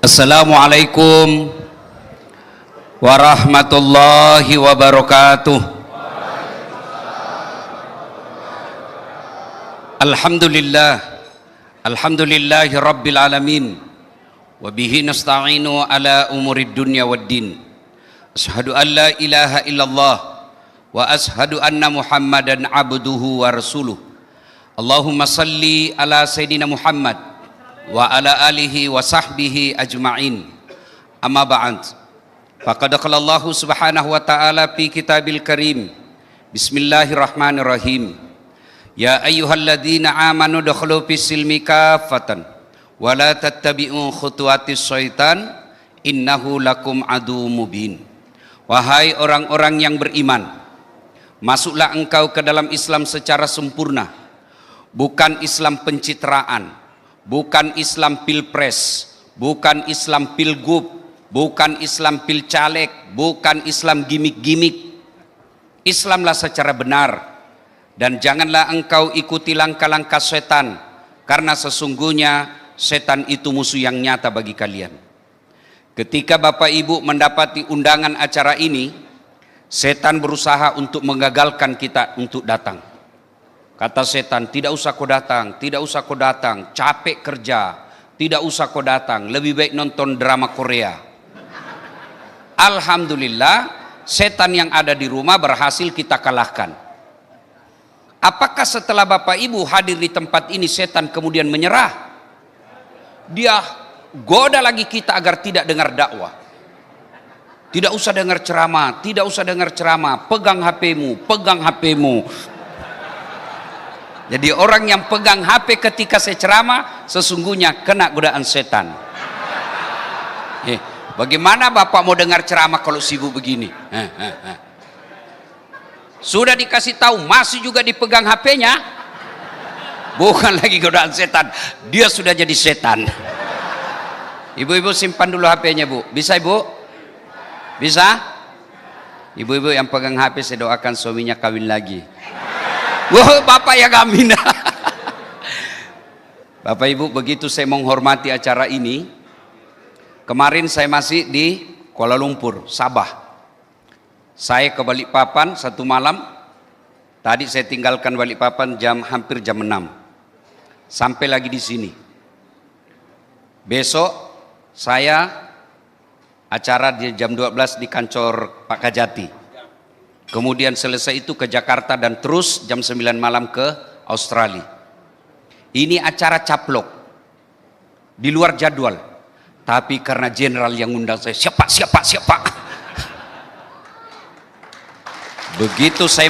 Assalamualaikum warahmatullahi wabarakatuh. Alhamdulillahi rabbil alamin. Wa bihi nasta'inu ala umurid dunya waddin. Asyhadu an la ilaha illallah wa ashhadu anna Muhammadan abduhu wa rasuluh. Allahumma salli ala Sayyidina Muhammad wa ala alihi wa sahbihi ajma'in. Amma ba'd. Faqad qala Allah subhanahu wa ta'ala fi kitabil karim. Bismillahirrahmanirrahim. Ya ayyuhalladzina amanu dakhulu fis silmi kaffatan wa la tattabi'u khutuwatis syaitan innahu lakum adu mubin. Wahai orang-orang yang beriman, masuklah engkau ke dalam Islam secara sempurna, bukan Islam pencitraan, bukan Islam pilpres, bukan Islam pilgub, bukan Islam pilcaleg, bukan Islam gimik-gimik. Islamlah secara benar, dan janganlah engkau ikuti langkah-langkah setan, karena sesungguhnya setan itu musuh yang nyata bagi kalian. Ketika Bapak Ibu mendapati undangan acara ini, setan berusaha untuk menggagalkan kita untuk datang. Kata setan, tidak usah kau datang, tidak usah kau datang, capek kerja, tidak usah kau datang, lebih baik nonton drama Korea. Alhamdulillah, setan yang ada di rumah berhasil kita kalahkan. Apakah setelah Bapak Ibu hadir di tempat ini setan kemudian menyerah? Dia goda lagi kita agar tidak dengar dakwah. Tidak usah dengar ceramah, tidak usah dengar ceramah, pegang HP-mu, pegang HP-mu. Jadi orang yang pegang HP ketika saya ceramah sesungguhnya kena godaan setan. Bagaimana Bapak mau dengar ceramah kalau sibuk begini? Sudah dikasih tahu masih juga dipegang HP-nya. Bukan lagi godaan setan, dia sudah jadi setan. Ibu-ibu simpan dulu HP-nya, Bu. Bisa, Ibu? Bisa? Ibu-ibu yang pegang HP saya doakan suaminya kawin lagi. Wah, Bapak yang amin. Bapak Ibu, begitu saya menghormati acara ini, kemarin saya masih di Kuala Lumpur, Sabah. Saya ke Balikpapan satu malam. Tadi saya tinggalkan Balikpapan hampir jam 6. Sampai lagi di sini. Besok saya acara di jam 12 di kantor Pak Kajati. Kemudian selesai itu ke Jakarta dan terus jam 9 malam ke Australia. Ini acara caplok. Di luar jadwal. Tapi karena general yang undang saya, siapa. Begitu saya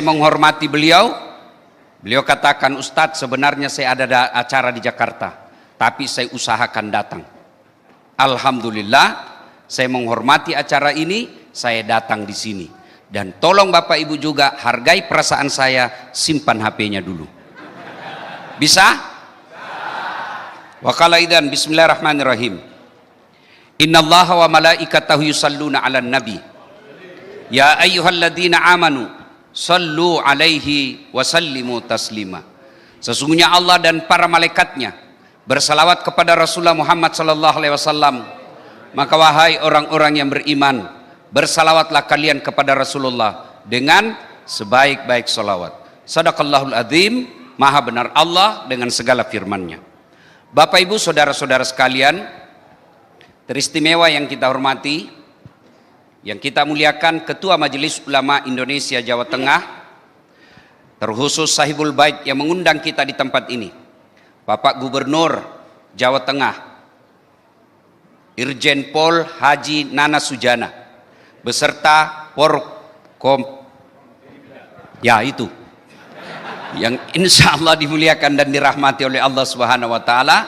menghormati beliau, beliau katakan, Ustadz sebenarnya saya ada acara di Jakarta, tapi saya usahakan datang. Alhamdulillah, saya menghormati acara ini, saya datang di sini. Dan tolong Bapak Ibu juga hargai perasaan saya, simpan HP-nya dulu. Bisa? Wa qala idzan bismillahirrahmanirrahim. Innallaha wa malaikatahu yusalluna 'alan nabi. Ya ayyuhalladzina amanu sallu 'alaihi wa sallimu taslima. Sesungguhnya Allah dan para malaikatnya bersalawat kepada Rasulullah Muhammad sallallahu alaihi wasallam. Maka wahai orang-orang yang beriman, bersalawatlah kalian kepada Rasulullah dengan sebaik-baik salawat. Sadaqallahul azim, maha benar Allah dengan segala firman-Nya. Bapak Ibu, saudara-saudara sekalian, teristimewa yang kita hormati, yang kita muliakan Ketua Majelis Ulama Indonesia Jawa Tengah, terkhusus Sahibul Bait yang mengundang kita di tempat ini, Bapak Gubernur Jawa Tengah, Irjen Pol Haji Nana Sujana, beserta Porkom, ya itu, yang insya Allah dimuliakan dan dirahmati oleh Allah Subhanahu Wa Taala.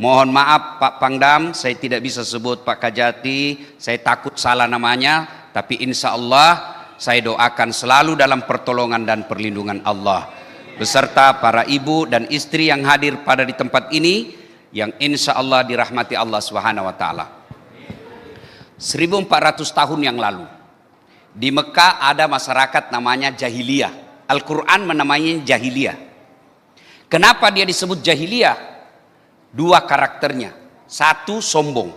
Mohon maaf Pak Pangdam, saya tidak bisa sebut Pak Kajati, saya takut salah namanya, tapi insya Allah saya doakan selalu dalam pertolongan dan perlindungan Allah. Beserta para ibu dan istri yang hadir pada di tempat ini, yang insya Allah dirahmati Allah Subhanahu Wa Taala. 1400 tahun yang lalu, di Mekah ada masyarakat namanya jahiliyah. Al-Quran menamainya jahiliyah. Kenapa dia disebut jahiliyah? Dua karakternya. Satu, sombong.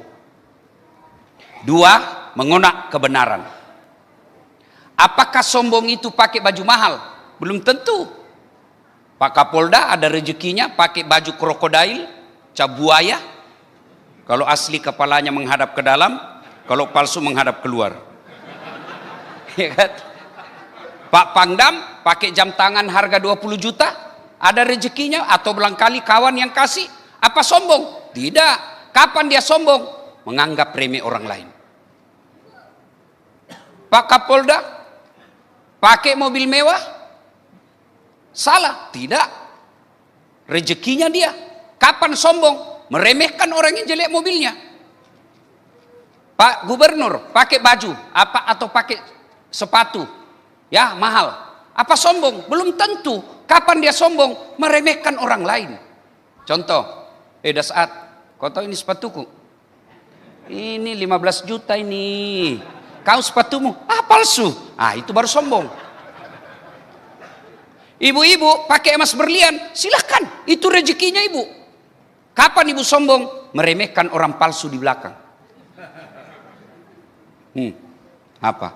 Dua, mengonak kebenaran. Apakah sombong itu pakai baju mahal? Belum tentu. Pak Kapolda ada rezekinya pakai baju krokodil, cap buaya. Kalau asli kepalanya menghadap ke dalam, kalau palsu menghadap keluar. Ya kan? Pak Pangdam pakai jam tangan harga 20 juta, ada rezekinya atau barangkali kawan yang kasih. Apa sombong? Tidak. Kapan dia sombong? Menganggap remeh orang lain. Pak Kapolda pakai mobil mewah, salah? Tidak. Rezekinya dia. Kapan sombong? Meremehkan orang yang jelek mobilnya. Pak Gubernur pakai baju apa atau pakai sepatu, ya mahal. Apa sombong? Belum tentu. Kapan dia sombong? Meremehkan orang lain. Contoh, Dasaat, kau tahu ini sepatuku? Ini 15 juta ini. Kau sepatumu? Palsu. Itu baru sombong. Ibu-ibu pakai emas berlian, silahkan. Itu rezekinya ibu. Kapan ibu sombong? Meremehkan orang palsu di belakang. Apa?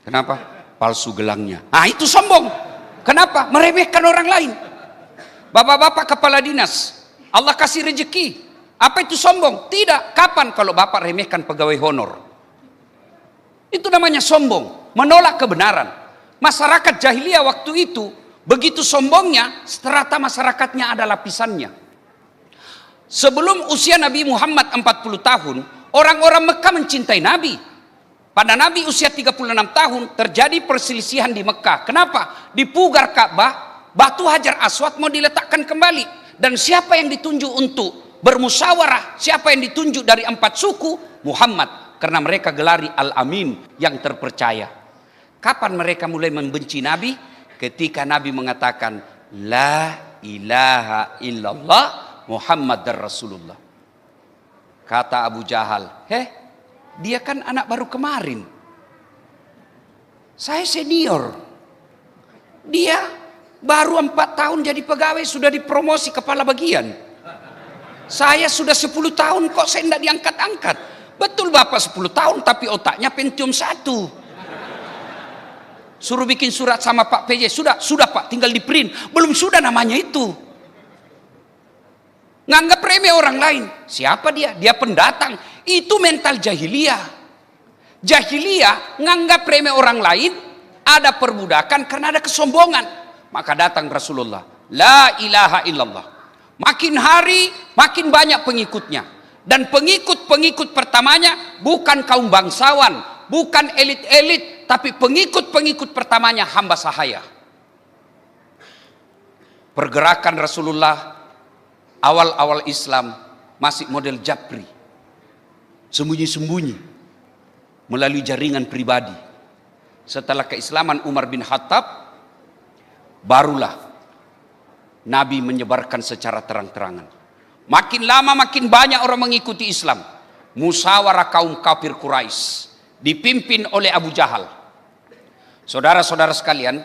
Kenapa? Palsu gelangnya. Itu sombong. Kenapa? Meremehkan orang lain. Bapak-bapak kepala dinas, Allah kasih rezeki. Apa itu sombong? Tidak. Kapan? Kalau bapak remehkan pegawai honor. Itu namanya sombong. Menolak kebenaran. Masyarakat jahiliyah waktu itu, begitu sombongnya, strata masyarakatnya ada lapisannya. Sebelum usia Nabi Muhammad 40 tahun, orang-orang Mekah mencintai Nabi. Pada Nabi usia 36 tahun, terjadi perselisihan di Mekah. Kenapa? Di pugar Ka'bah, batu Hajar Aswad mau diletakkan kembali. Dan siapa yang ditunjuk untuk bermusyawarah? Siapa yang ditunjuk dari 4 suku? Muhammad. Karena mereka gelari Al-Amin, yang terpercaya. Kapan mereka mulai membenci Nabi? Ketika Nabi mengatakan, La ilaha illallah Muhammad dan Rasulullah. Kata Abu Jahal, dia kan anak baru kemarin. Saya senior. Dia baru 4 tahun jadi pegawai sudah dipromosi kepala bagian. Saya sudah 10 tahun kok saya tidak diangkat-angkat. Betul Bapak 10 tahun tapi otaknya Pentium 1. Suruh bikin surat sama Pak PJ. Sudah Pak, tinggal di print. Belum sudah namanya itu. Nganggap remeh orang lain. Siapa dia? Dia pendatang. Itu mental jahiliyah. Jahiliyah nganggap remeh orang lain. Ada perbudakan karena ada kesombongan. Maka datang Rasulullah. La ilaha illallah. Makin hari makin banyak pengikutnya. Dan pengikut-pengikut pertamanya bukan kaum bangsawan. Bukan elit-elit. Tapi pengikut-pengikut pertamanya hamba sahaya. Pergerakan Rasulullah awal-awal Islam masih model Japri. Sembunyi-sembunyi. Melalui jaringan pribadi. Setelah keislaman Umar bin Khattab, barulah Nabi menyebarkan secara terang-terangan. Makin lama makin banyak orang mengikuti Islam. Musyawarah kaum kafir Quraisy dipimpin oleh Abu Jahal. Saudara-saudara sekalian,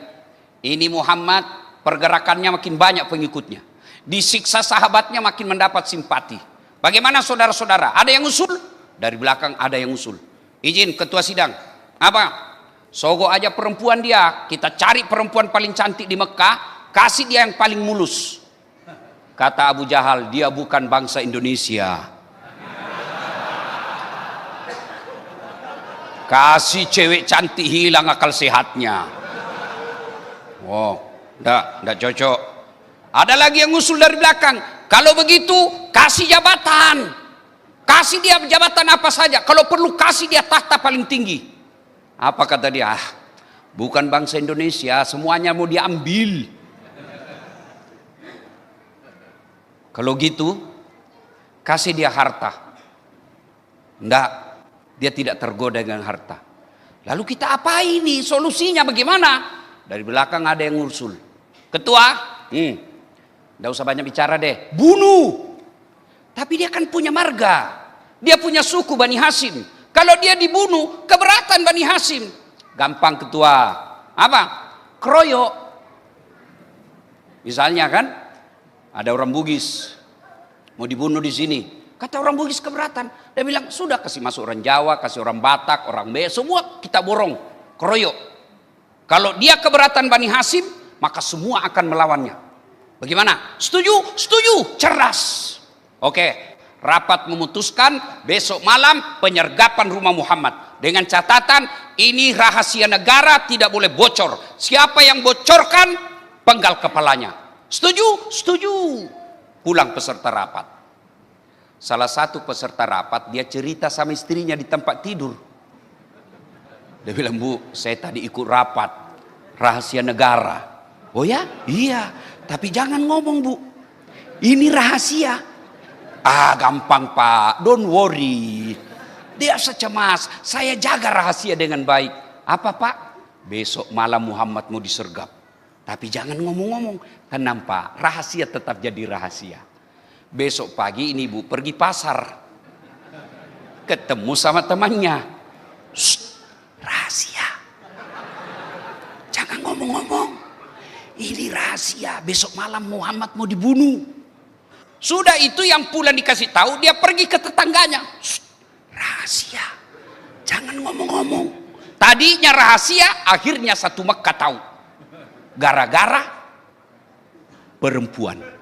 ini Muhammad pergerakannya makin banyak pengikutnya. Disiksa sahabatnya makin mendapat simpati. Bagaimana saudara-saudara? Ada yang usul? Dari belakang ada yang usul. Izin ketua sidang. Apa? Sogok aja perempuan dia. Kita cari perempuan paling cantik di Mekah. Kasih dia yang paling mulus. Kata Abu Jahal, dia bukan bangsa Indonesia. Kasih cewek cantik hilang akal sehatnya. Enggak cocok. Ada lagi yang usul dari belakang. Kalau begitu, kasih jabatan. Kasih dia jabatan apa saja. Kalau perlu kasih dia tahta paling tinggi. Apa kata dia? Bukan bangsa Indonesia, semuanya mau diambil. Kalau gitu, kasih dia harta. Enggak, dia tidak tergoda dengan harta. Lalu kita apa ini? Solusinya bagaimana? Dari belakang ada yang ngusul. Ketua, enggak usah banyak bicara deh. Bunuh. Tapi dia kan punya marga. Dia punya suku Bani Hashim. Kalau dia dibunuh, keberatan Bani Hashim. Gampang ketua. Apa? Kroyok. Misalnya kan, Ada orang Bugis mau dibunuh di sini. Kata orang Bugis keberatan. Dia bilang, sudah kasih masuk orang Jawa, kasih orang Batak, orang B, semua kita borong, keroyok. Kalau dia keberatan Bani Hasyim, maka semua akan melawannya. Bagaimana? Setuju? Setuju. Cerdas. Oke. Rapat memutuskan besok malam penyergapan rumah Muhammad. Dengan catatan, ini rahasia negara, tidak boleh bocor. Siapa yang bocorkan, penggal kepalanya. Setuju? Setuju. Pulang peserta rapat. Salah satu peserta rapat, dia cerita sama istrinya di tempat tidur. Dia bilang, Bu, saya tadi ikut rapat, rahasia negara. Oh ya? Iya, tapi jangan ngomong, Bu. Ini rahasia. Ah, gampang, Pak, don't worry. Dia secemas, saya jaga rahasia dengan baik. Apa, Pak? Besok malam Muhammad mau disergap. Tapi jangan ngomong-ngomong. Tenang, Pak, rahasia tetap jadi rahasia. Besok pagi ini, Bu, pergi pasar, ketemu sama temannya. Shh, rahasia, jangan ngomong-ngomong, ini rahasia. Besok malam Muhammad mau dibunuh. Sudah itu yang pulang dikasih tahu, dia pergi ke tetangganya. Shh, rahasia, jangan ngomong-ngomong. Tadinya rahasia, akhirnya satu Mekah tahu, gara-gara perempuan.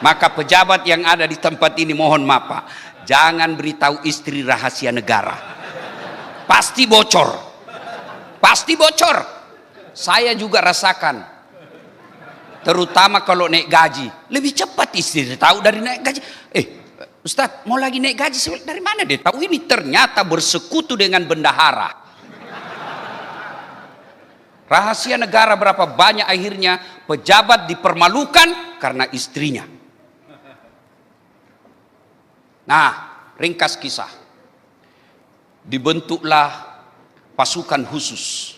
Maka pejabat yang ada di tempat ini mohon maaf, Pak, jangan beritahu istri rahasia negara. Pasti bocor. Pasti bocor. Saya juga rasakan. Terutama kalau naik gaji. Lebih cepat istri tahu dari naik gaji. Ustadz, mau lagi naik gaji? Dari mana dia tahu? Ini ternyata bersekutu dengan bendahara. Rahasia negara berapa banyak akhirnya pejabat dipermalukan karena istrinya. Nah, ringkas kisah. Dibentuklah pasukan khusus.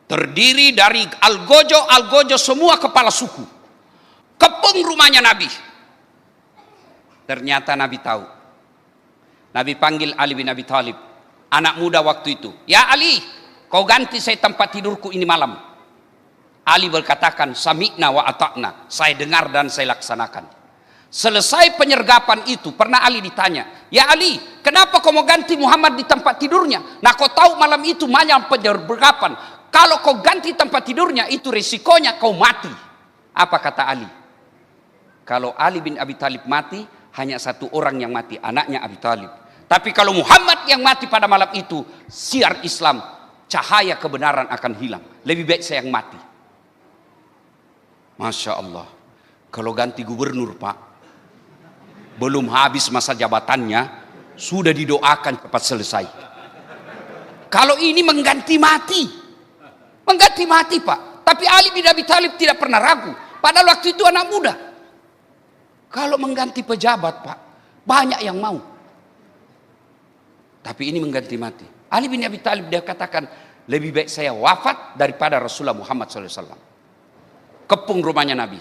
Terdiri dari algojo semua kepala suku. Kepung rumahnya Nabi. Ternyata Nabi tahu. Nabi panggil Ali bin Abi Thalib, anak muda waktu itu. Ya Ali, kau ganti saya tempat tidurku ini malam. Ali berkatakan, sami'na wa ata'na. Saya dengar dan saya laksanakan. Selesai penyergapan itu, pernah Ali ditanya, ya Ali, kenapa kau mau ganti Muhammad di tempat tidurnya? Nah, kau tahu malam itu malam penyergapan. Kalau kau ganti tempat tidurnya, itu resikonya kau mati. Apa kata Ali? Kalau Ali bin Abi Thalib mati, hanya satu orang yang mati, anaknya Abi Thalib. Tapi kalau Muhammad yang mati pada malam itu, siar Islam, cahaya kebenaran akan hilang. Lebih baik saya yang mati. Masya Allah. Kalau ganti gubernur, Pak, belum habis masa jabatannya, sudah didoakan cepat selesai. Kalau ini mengganti mati. Mengganti mati, Pak. Tapi Ali bin Abi Thalib tidak pernah ragu. Padahal waktu itu anak muda. Kalau mengganti pejabat, Pak, banyak yang mau. Tapi ini mengganti mati. Ali bin Abi Thalib dia katakan, lebih baik saya wafat daripada Rasulullah Muhammad SAW. Kepung rumahnya Nabi.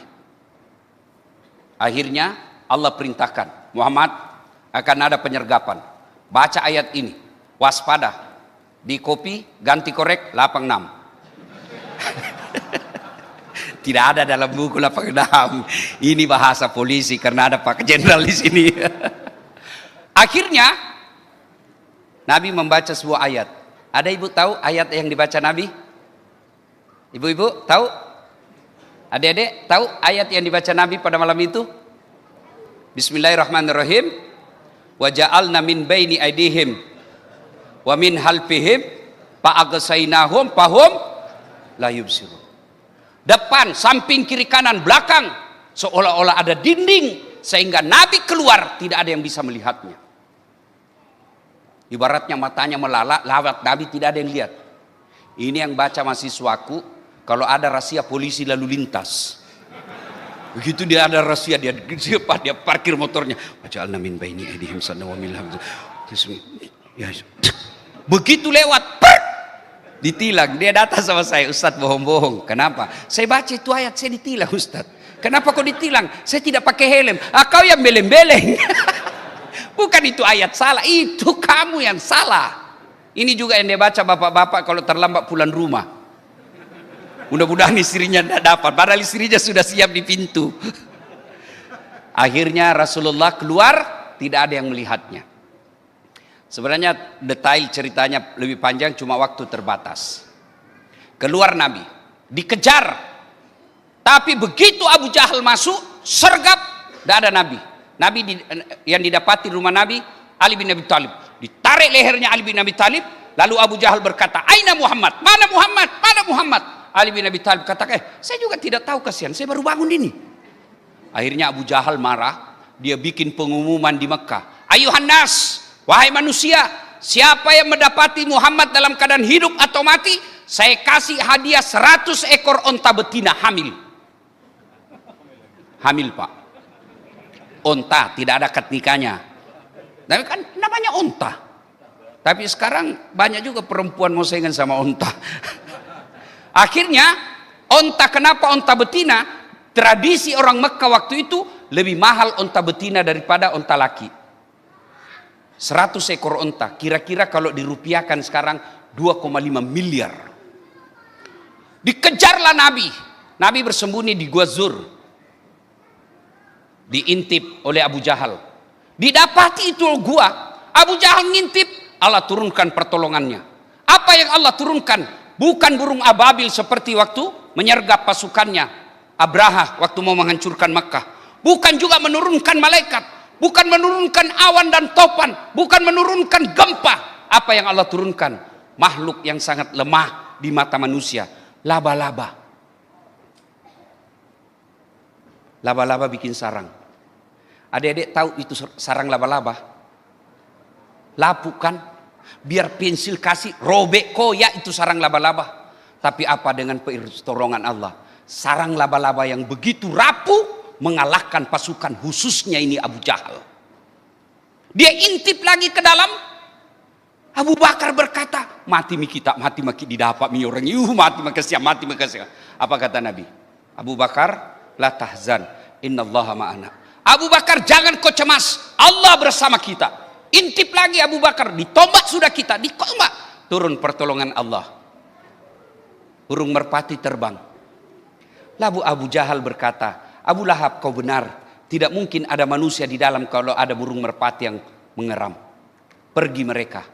Akhirnya Allah perintahkan, Muhammad akan ada penyergapan. Baca ayat ini, waspada. Di kopi, ganti korek, 86. Tidak ada dalam buku 86. Ini bahasa polisi karena ada Pak Jenderal di sini. Akhirnya, Nabi membaca sebuah ayat. Ada ibu tahu ayat yang dibaca Nabi? Ibu-ibu tahu? Adik-adik tahu ayat yang dibaca Nabi pada malam itu? Bismillahirrahmanirrahim. Wa ja'alna min baini aydihim wa min halfihim fa'agsaynahum fahum la yubsirun. Depan, samping, kiri, kanan, belakang, seolah-olah ada dinding sehingga Nabi keluar tidak ada yang bisa melihatnya. Ibaratnya matanya melalak, lawat Nabi tidak ada yang lihat. Ini yang baca mahasiswaku kalau ada rahasia polisi lalu lintas. Begitu dia ada rahasia, dia parkir motornya. Waja'alna min baini aydihim wa min begitu lewat, ditilang. Dia datang sama saya, Ustadz bohong-bohong. Kenapa? Saya baca itu ayat, saya ditilang Ustadz. Kenapa kau ditilang? Saya tidak pakai helm. Kau yang beleng-beleng. Bukan itu ayat salah, itu kamu yang salah. Ini juga yang dia baca bapak-bapak kalau terlambat pulang rumah. Mudah-mudahan istrinya tidak dapat, padahal istrinya sudah siap di pintu. Akhirnya Rasulullah keluar, tidak ada yang melihatnya. Sebenarnya detail ceritanya lebih panjang, cuma waktu terbatas. Keluar Nabi, dikejar. Tapi begitu Abu Jahal masuk, sergap, tidak ada Nabi. Yang didapati rumah Nabi, Ali bin Abi Thalib. Ditarik lehernya Ali bin Abi Thalib, lalu Abu Jahal berkata, "Aina Muhammad? Mana Muhammad? Mana Muhammad?" Ali bin Abi Thalib katakan, "Saya juga tidak tahu, kasihan, saya baru bangun ini." Akhirnya Abu Jahal marah, dia bikin pengumuman di Mekah, "Ayuhan nas, wahai manusia, siapa yang mendapati Muhammad dalam keadaan hidup atau mati, saya kasih hadiah 100 ekor onta betina hamil." Hamil, Pak. Onta, tidak ada akad nikahnya. Tapi kan namanya onta. Tapi sekarang banyak juga perempuan mau saingan sama onta. Akhirnya, onta, kenapa onta betina? Tradisi orang Mekah waktu itu lebih mahal onta betina daripada onta laki. 100 ekor onta, kira-kira kalau dirupiahkan sekarang 2,5 miliar. Dikejarlah Nabi. Nabi bersembunyi di Gua Zur. Diintip oleh Abu Jahal. Didapati itu gua, Abu Jahal ngintip, Allah turunkan pertolongannya. Apa yang Allah turunkan? Bukan burung ababil seperti waktu menyergap pasukannya Abraha waktu mau menghancurkan Makkah. Bukan juga menurunkan malaikat. Bukan menurunkan awan dan topan. Bukan menurunkan gempa. Apa yang Allah turunkan? Makhluk yang sangat lemah di mata manusia. Laba-laba. Laba-laba bikin sarang. Adik-adik tahu itu sarang laba-laba? Lapu kan? Biar pensil kasih robek koyak itu sarang laba-laba. Tapi apa dengan pertolongan Allah? Sarang laba-laba yang begitu rapuh mengalahkan pasukan khususnya ini Abu Jahal. Dia intip lagi ke dalam. Abu Bakar berkata, "Mati mi kita, mati maki didapat mi orang itu, mati makasih, mati makasih." Apa kata Nabi? Abu Bakar, "La tahzan, innallaha ma'ana." Abu Bakar, jangan kau cemas, Allah bersama kita. Intip lagi Abu Bakar, ditombak sudah kita, ditombak. Turun pertolongan Allah. Burung merpati terbang. Lalu Abu Jahal berkata, "Abu Lahab, kau benar. Tidak mungkin ada manusia di dalam kalau ada burung merpati yang mengeram." Pergi mereka.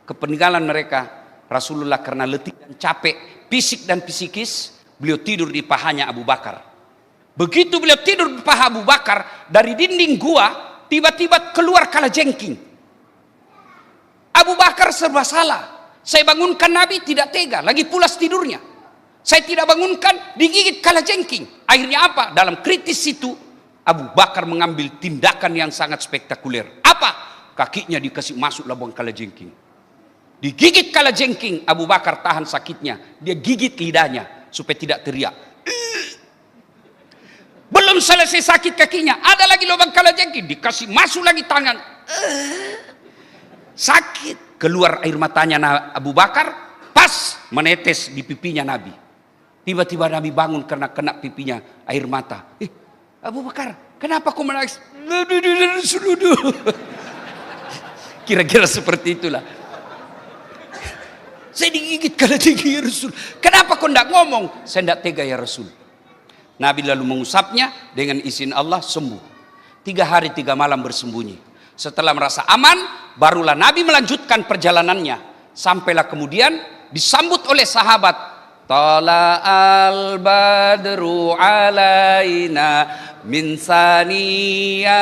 Kepeninggalan mereka, Rasulullah karena letih dan capek, fisik dan psikis, beliau tidur di pahanya Abu Bakar. Begitu beliau tidur di paha Abu Bakar, dari dinding gua, tiba-tiba keluar kalajengking. Abu Bakar serba salah. Saya bangunkan Nabi, tidak tega, lagi pulas tidurnya. Saya tidak bangunkan, digigit kalajengking. Akhirnya apa? Dalam kritis itu, Abu Bakar mengambil tindakan yang sangat spektakuler. Apa? Kakinya dikasih masuk lubang kalajengking. Digigit kalajengking, Abu Bakar tahan sakitnya. Dia gigit lidahnya supaya tidak teriak. Belum selesai sakit kakinya, ada lagi lubang kalajengking, dikasih masuk lagi tangan. Sakit. Keluar air matanya Abu Bakar, pas menetes di pipinya Nabi. Tiba-tiba Nabi bangun karena kena pipinya air mata. Abu Bakar, kenapa kau menangis? Kira-kira seperti itulah. Saya digigit kalajengking ya Rasul. Kenapa kau tidak ngomong? Saya tidak tega ya Rasul. Nabi lalu mengusapnya, dengan izin Allah sembuh. 3 hari 3 malam bersembunyi. Setelah merasa aman, barulah Nabi melanjutkan perjalanannya. Sampailah kemudian disambut oleh sahabat. Tala al-badru alaina min saniyatil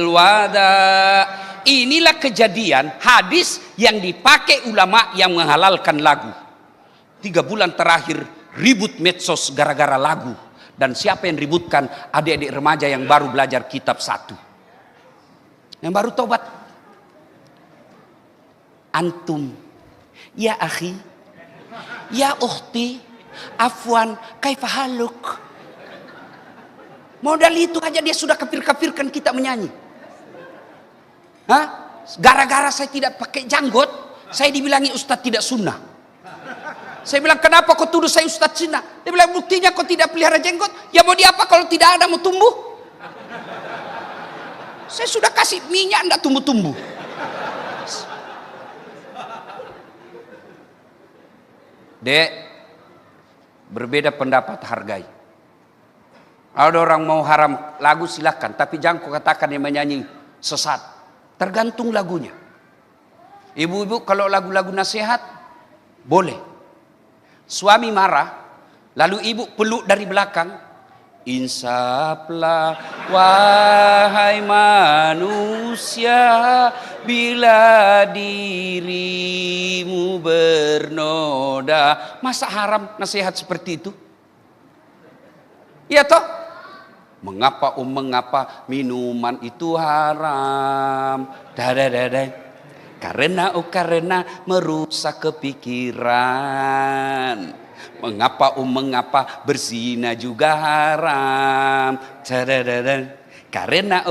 wada. Inilah kejadian hadis yang dipakai ulama yang menghalalkan lagu. 3 bulan terakhir ribut medsos gara-gara lagu. Dan siapa yang ributkan? Adik-adik remaja yang baru belajar kitab 1. Yang baru tobat. Antum, ya akhi, ya ukhti, afwan, kaifahaluk. Modal itu aja dia sudah kafir-kafirkan kita menyanyi. Hah? Gara-gara saya tidak pakai janggot, saya dibilangi ustadz tidak sunnah. Saya bilang, kenapa kau tuduh saya ustadz sunnah? Dia bilang, buktinya kau tidak pelihara jenggot. Ya mau diapa kalau tidak ada mau tumbuh? Saya sudah kasih minyak, enggak tumbuh-tumbuh. Dek, Berbeda pendapat, hargai. Ada orang mau haram lagu silakan, tapi jangan kau katakan yang menyanyi sesat. Tergantung lagunya. Ibu-ibu kalau lagu-lagu nasihat boleh. Suami marah, lalu ibu peluk dari belakang. Insaflah wahai manusia, bila dirimu bernoda. Masa haram nasihat seperti itu? Iya toh? Mengapa mengapa minuman itu haram? Karena merusak kepikiran. Mengapa berzina juga haram? Karena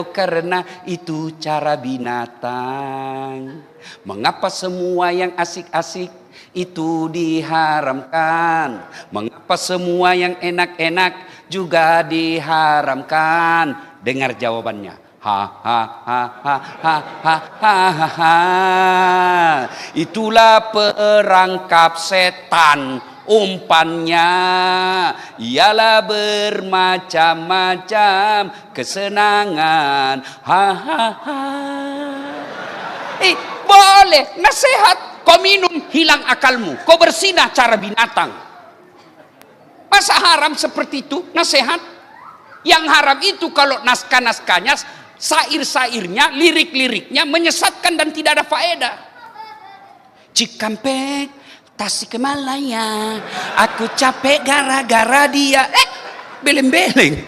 itu cara binatang. Mengapa semua yang asik-asik itu diharamkan? Mengapa semua yang enak-enak juga diharamkan? Dengar jawabannya. Itulah perangkap setan. Umpannya ialah bermacam-macam kesenangan. Boleh nasihat. Kau minum hilang akalmu, kau bersinah cara binatang. Masa haram seperti itu nasihat? Yang haram itu kalau naskah-naskahnya, sair-sairnya, lirik-liriknya menyesatkan dan tidak ada faedah. Cikampek Tasikmalaya, aku capek gara-gara dia. Beleng-beleng.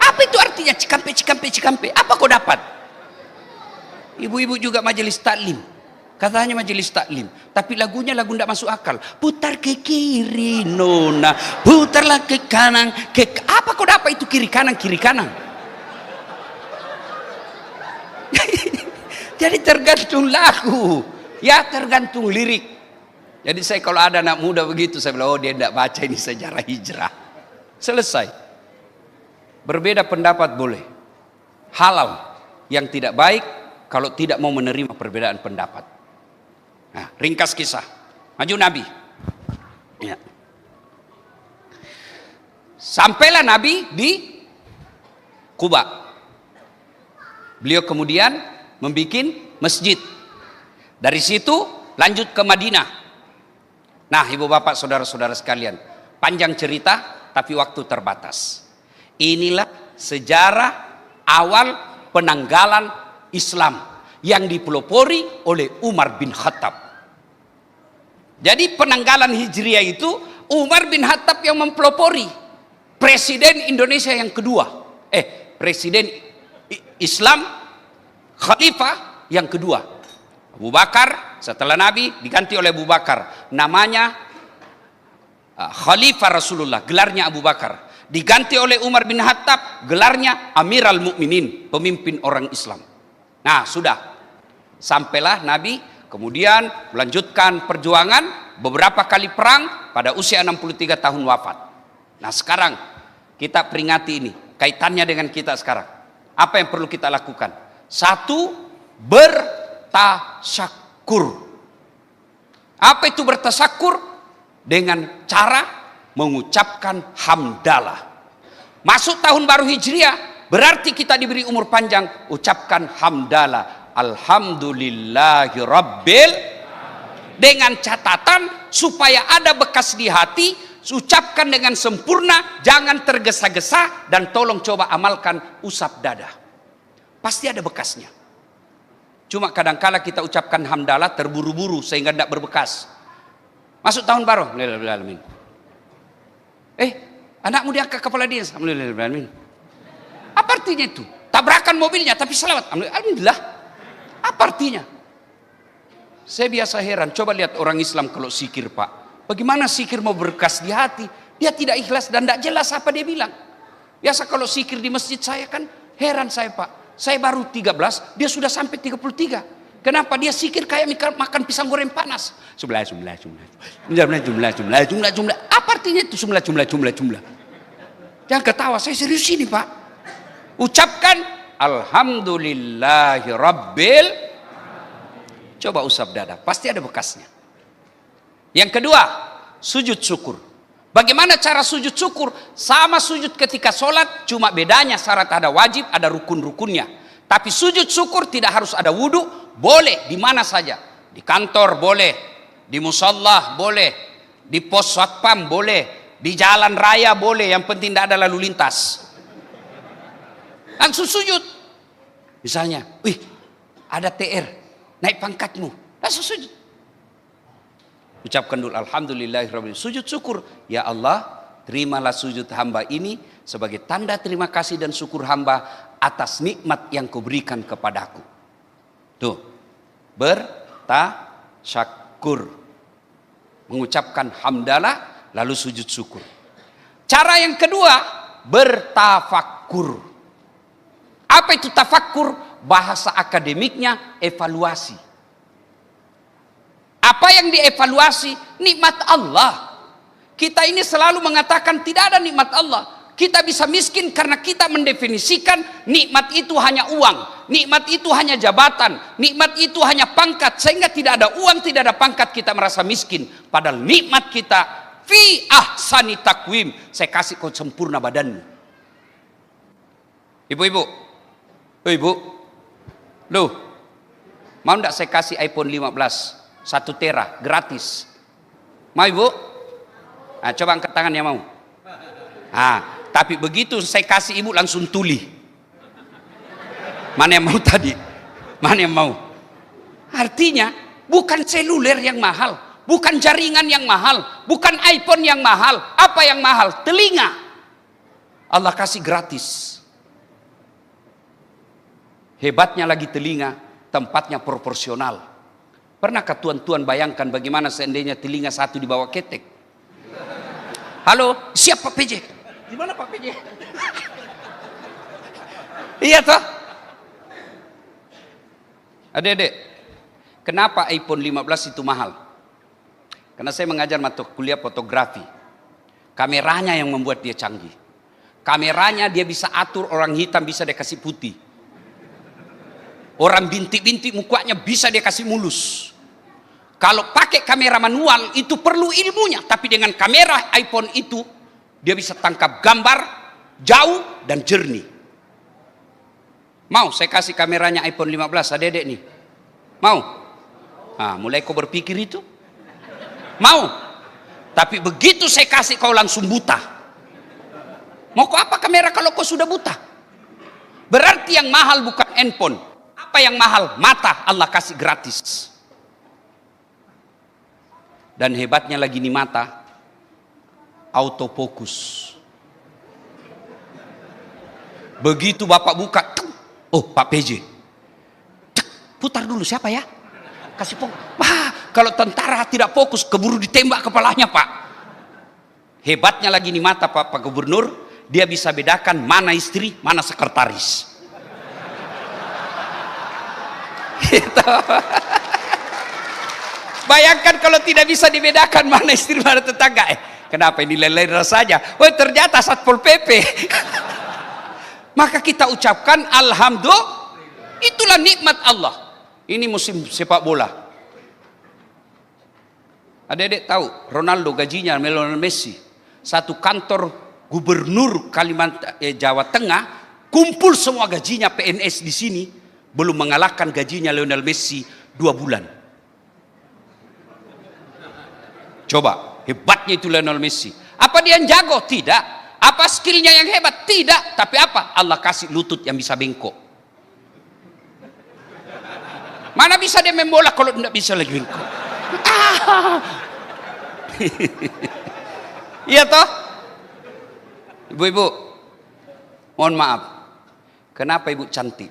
Apa itu artinya Cikampek? Apa kau dapat? Ibu-ibu juga majelis taklim. Katanya majelis taklim, tapi lagunya lagu tidak masuk akal. Putar ke kiri nona, putarlah ke kanan. Apa kau dapat itu kiri kanan? Jadi tergantung lagu, ya tergantung lirik. Jadi saya kalau ada anak muda begitu, saya bilang, oh dia tidak baca ini sejarah hijrah. Selesai. Berbeda pendapat boleh. Halal. Yang tidak baik kalau tidak mau menerima perbedaan pendapat. Nah, ringkas kisah. Maju Nabi. Ya. Sampailah Nabi di Quba. Beliau kemudian membuat masjid. Dari situ lanjut ke Madinah. Nah, ibu bapak saudara-saudara sekalian, panjang cerita tapi waktu terbatas. Inilah sejarah awal penanggalan Islam yang dipelopori oleh Umar bin Khattab. Jadi penanggalan Hijriah itu Umar bin Khattab yang mempelopori. Presiden Indonesia yang kedua. Presiden Islam Khalifah yang kedua. Abu Bakar setelah Nabi diganti oleh Abu Bakar, namanya Khalifah Rasulullah, gelarnya Abu Bakar. Diganti oleh Umar bin Khattab, gelarnya Amiral Mukminin, pemimpin orang Islam. Nah sudah, sampailah Nabi kemudian melanjutkan perjuangan, beberapa kali perang, pada usia 63 tahun wafat. Nah sekarang kita peringati ini, kaitannya dengan kita sekarang. Apa yang perlu kita lakukan? Satu, bertasyakur. Apa itu bertasyakur? Dengan cara mengucapkan hamdalah. Masuk tahun baru Hijriah, berarti kita diberi umur panjang. Ucapkan hamdalah, alhamdulillahi rabbil. Dengan catatan supaya ada bekas di hati, ucapkan dengan sempurna, jangan tergesa-gesa, dan tolong coba amalkan usap dada. Pasti ada bekasnya. Cuma kadangkala kita ucapkan hamdalah terburu-buru sehingga tidak berbekas. Masuk tahun baru, alhamdulillah. Anakmu diangkat kepala dinas, alhamdulillah. Apa artinya itu? Tabrakan mobilnya tapi selawat, alhamdulillah. Apa artinya? Saya biasa heran, coba lihat orang Islam kalau zikir Pak. Bagaimana zikir mau berkas di hati? Dia tidak ikhlas dan tidak jelas apa dia bilang. Biasa kalau zikir di masjid saya kan heran saya Pak. Saya baru 13, dia sudah sampai 33. Kenapa? Dia zikir kayak makan pisang goreng panas. Jumlah. Apa artinya itu jumlah? Jangan ketawa, saya serius ini Pak. Ucapkan alhamdulillahi rabbil. Coba usap dada, pasti ada bekasnya. Yang kedua, sujud syukur. Bagaimana cara sujud syukur? Sama sujud ketika sholat, cuma bedanya syarat ada wajib, ada rukun-rukunnya. Tapi sujud syukur tidak harus ada wudhu, boleh di mana saja. Di kantor boleh, di musalla boleh, di pos satpam boleh, di jalan raya boleh, yang penting tidak ada lalu lintas. Langsung sujud. Misalnya, wih, ada TR, naik pangkatmu, langsung sujud. Ucapkan dulu alhamdulillahirabbil alamin. Sujud syukur, ya Allah, terimalah sujud hamba ini sebagai tanda terima kasih dan syukur hamba atas nikmat yang Kau berikan kepadaku. Tuh, bertasyakur, mengucapkan hamdalah lalu sujud syukur. Cara yang kedua, bertafakkur. Apa itu tafakkur? Bahasa akademiknya evaluasi. Apa yang dievaluasi? Nikmat Allah. Kita ini selalu mengatakan tidak ada nikmat Allah. Kita bisa miskin karena kita mendefinisikan nikmat itu hanya uang, nikmat itu hanya jabatan, nikmat itu hanya pangkat. Sehingga tidak ada uang, tidak ada pangkat, kita merasa miskin. Padahal nikmat kita fi ahsani takwim. Saya kasih kau sempurna badanmu. Ibu-ibu, ibu, loh, mau tidak saya kasih iPhone 15 1 tera gratis? Mau ibu? Nah, coba angkat tangan yang mau. Nah, tapi begitu saya kasih ibu langsung tuli. Mana yang mau tadi? Mana yang mau? Artinya bukan seluler yang mahal, bukan jaringan yang mahal, bukan iPhone yang mahal. Apa yang mahal? Telinga. Allah kasih gratis. Hebatnya lagi telinga, tempatnya proporsional. Pernahkah tuan-tuan bayangkan bagaimana seandainya telinga satu di bawah ketek? Halo, siap Pak PJ? Di mana Pak PJ? Iya toh? Adik-adik, kenapa iPhone 15 itu mahal? Karena saya mengajar mata kuliah fotografi. Kameranya yang membuat dia canggih. Kameranya dia bisa atur orang hitam bisa dia kasih putih. Orang bintik-bintik mukanya bisa dia kasih mulus. Kalau pakai kamera manual itu perlu ilmunya, tapi dengan kamera iPhone itu dia bisa tangkap gambar jauh dan jernih. Mau saya kasih kameranya iPhone 15 adek-adek nih? Mau? Ah, mulai kau berpikir itu? Mau? Tapi begitu saya kasih kau langsung buta. Mau kau apa kamera kalau kau sudah buta? Berarti yang mahal bukan handphone. Apa yang mahal? Mata. Allah kasih gratis. Dan hebatnya lagi nih mata, autofokus. Begitu bapak buka, oh Pak PJ, putar dulu siapa ya? Kasih fokus. Wah, kalau tentara tidak fokus, keburu ditembak kepalanya Pak. Hebatnya lagi nih mata Pak Gubernur, dia bisa bedakan mana istri, mana sekretaris. Gitu. Bayangkan kalau tidak bisa dibedakan mana istri mana tetangga. Kenapa ini lelera saja? Oh ternyata Satpol PP. Maka kita ucapkan alhamdulillah. Itulah nikmat Allah. Ini musim sepak bola. Adik-adik tahu Ronaldo gajinya Lionel Messi. Satu kantor gubernur Kalimantan Jawa Tengah kumpul semua gajinya PNS di sini belum mengalahkan gajinya Lionel Messi 2 bulan. Coba, hebatnya itu Lionel Messi. Apa dia yang jago? Tidak. Apa skillnya yang hebat? Tidak. Tapi apa? Allah kasih lutut yang bisa bengkok. Mana bisa dia main bola kalau tidak bisa lagi bengkok? Iya toh? Ibu-ibu, mohon maaf. Kenapa ibu cantik?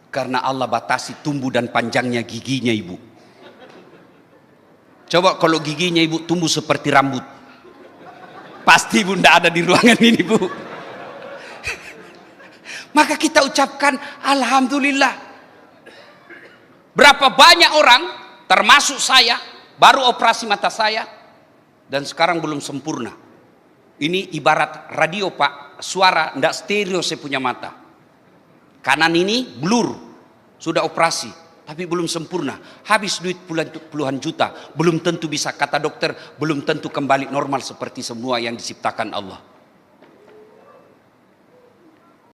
Karena Allah batasi tumbuh dan panjangnya giginya ibu. Coba kalau giginya ibu tumbuh seperti rambut, pasti ibu tidak ada di ruangan ini bu. Maka kita ucapkan alhamdulillah. Berapa banyak orang, termasuk saya, baru operasi mata saya, dan sekarang belum sempurna. Ini ibarat radio pak, suara tidak stereo saya punya mata. Kanan ini blur, sudah operasi, tapi belum sempurna. Habis duit puluhan juta, belum tentu bisa, kata dokter, belum tentu kembali normal seperti semua yang diciptakan Allah.